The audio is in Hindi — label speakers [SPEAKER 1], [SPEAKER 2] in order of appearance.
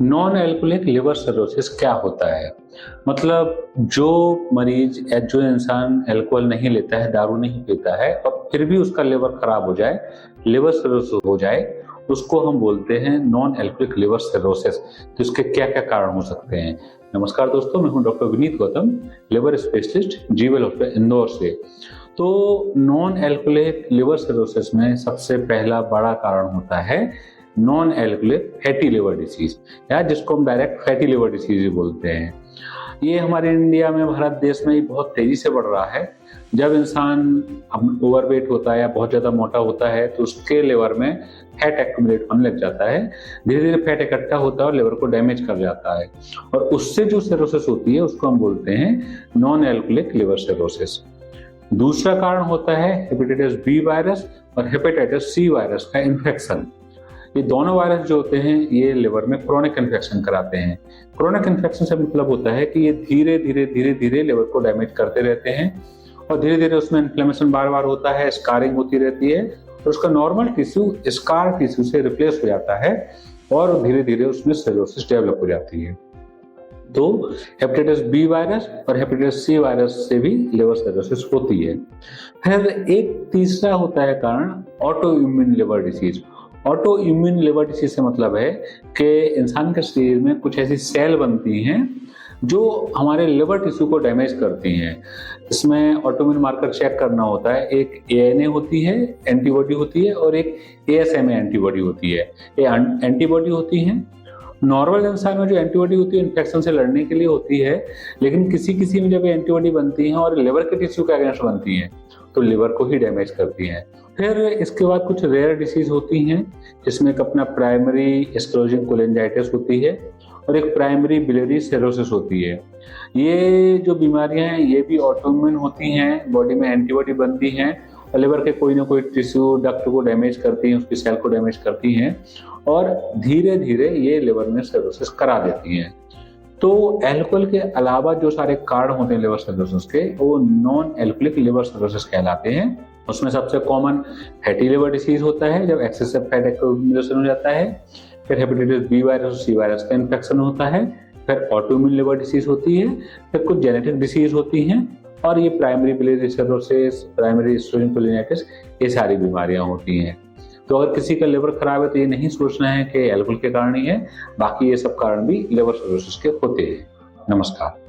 [SPEAKER 1] नॉन एल्कोहलिक लिवर सिरोसिस क्या होता है? मतलब जो मरीज या जो इंसान अल्कोहल नहीं लेता है, दारू नहीं पीता है और फिर भी उसका लिवर खराब हो जाए, लिवर सिरोसिस हो जाए, उसको हम बोलते हैं नॉन एल्कोहलिक लिवर सिरोसिस। तो इसके क्या-क्या कारण हो सकते हैं? नमस्कार दोस्तों, मैं हूं doctor Vineet Gautam, liver specialist Jewel hospital Indore से। तो नॉन एल्कोहलिक लिवर सिरोसिस में सबसे पहला बड़ा कारण होता है non alcoholic fatty liver disease, या जिसको हम डायरेक्ट फैटी लिवर डिसीज भी बोलते हैं। ये हमारे इंडिया में, भारत देश में बहुत तेजी से बढ़ रहा है। जब इंसान ओवरवेट होता है या बहुत ज्यादा मोटा होता है तो उसके लिवर में फैट एक्यूमुलेट होने लग जाता है। धीरे धीरे फैट इकट्ठा होता है और लिवर को डैमेज कर जाता है, और उससे जो सिरोसिस होती है उसको हम बोलते हैं नॉन एल्कोहलिक लिवर सिरोसिस। दूसरा कारण होता है हेपेटाइटिस बी वायरस और हेपेटाइटिस सी वायरस का इन्फेक्शन। ये दोनों वायरस जो होते हैं ये लिवर में क्रोनिक इन्फेक्शन कराते हैं। क्रोनिक इन्फेक्शन से मतलब होता है कि ये धीरे धीरे लिवर को डैमेज करते रहते हैं और धीरे धीरे उसमें इन्फ्लेमेशन बार बार होता है, स्कारिंग होती रहती है और उसका नॉर्मल टिश्यू स्कार टिश्यू से रिप्लेस हो जाता है और धीरे धीरे उसमें सिरोसिस डेवलप हो जाती है। तो हेपेटाइटिस बी वायरस और हेपेटाइटिस सी वायरस से भी लिवर सिरोसिस होती है। फिर एक तीसरा होता है कारण auto immune liver disease. Auto immune liver disease से मतलब है कि इंसान के शरीर में कुछ ऐसी सेल बनती हैं जो हमारे लिवर टिश्यू को डैमेज करती हैं। इसमें ऑटोइम्यून मार्कर चेक करना होता है। एक एएनए होती है, एंटीबॉडी होती है, और एक एएसएमए एंटीबॉडी होती है। ये एंटीबॉडी होती हैं। नॉर्मल इंसान में जो एंटीबॉडी होती है इन्फेक्शन से लड़ने के लिए होती है, लेकिन किसी किसी में जब एंटीबॉडी बनती है और लिवर के टिश्यू के अगेंस्ट बनती है तो लिवर को ही डैमेज करती हैं। फिर इसके बाद कुछ रेयर डिसीज होती हैं, जिसमें एक अपना प्राइमरी स्क्लेरोसिस कोलिंजाइटिस होती है और एक प्राइमरी बिलियरी सिरोसिस होती है। ये जो बीमारियां हैं ये भी ऑटोइम्यून होती हैं, बॉडी में एंटीबॉडी बनती हैं और लिवर के कोई ना कोई टिश्यू डक्ट को डैमेज करती हैं, उसकी सेल को डैमेज करती हैं और धीरे धीरे ये लिवर में सिरोसिस करा देती हैं। तो अल्कोहल के अलावा जो सारे कारण होते हैं लिवर सिरोसिस के, वो नॉन एल्कोहलिक लिवर सिरोसिस कहलाते हैं। उसमें सबसे कॉमन फैटी लिवर डिसीज होता है, जब एक्सेसिव फैट एक्यूमुलेशन हो जाता है। फिर हेपेटाइटिस बी वायरस और सी वायरस का इन्फेक्शन होता है। फिर ऑटोइम्यून लिवर डिसीज होती है। फिर कुछ जेनेटिक डिसीज होती हैं और ये primary biliary cirrhosis, primary sclerosis cholangitis, ये सारी बीमारियां होती हैं। तो अगर किसी का लिवर खराब है तो ये नहीं सोचना है कि अल्कोहल के कारण ही है, बाकी ये सब कारण भी लिवर सिरोसिस के होते हैं। नमस्कार।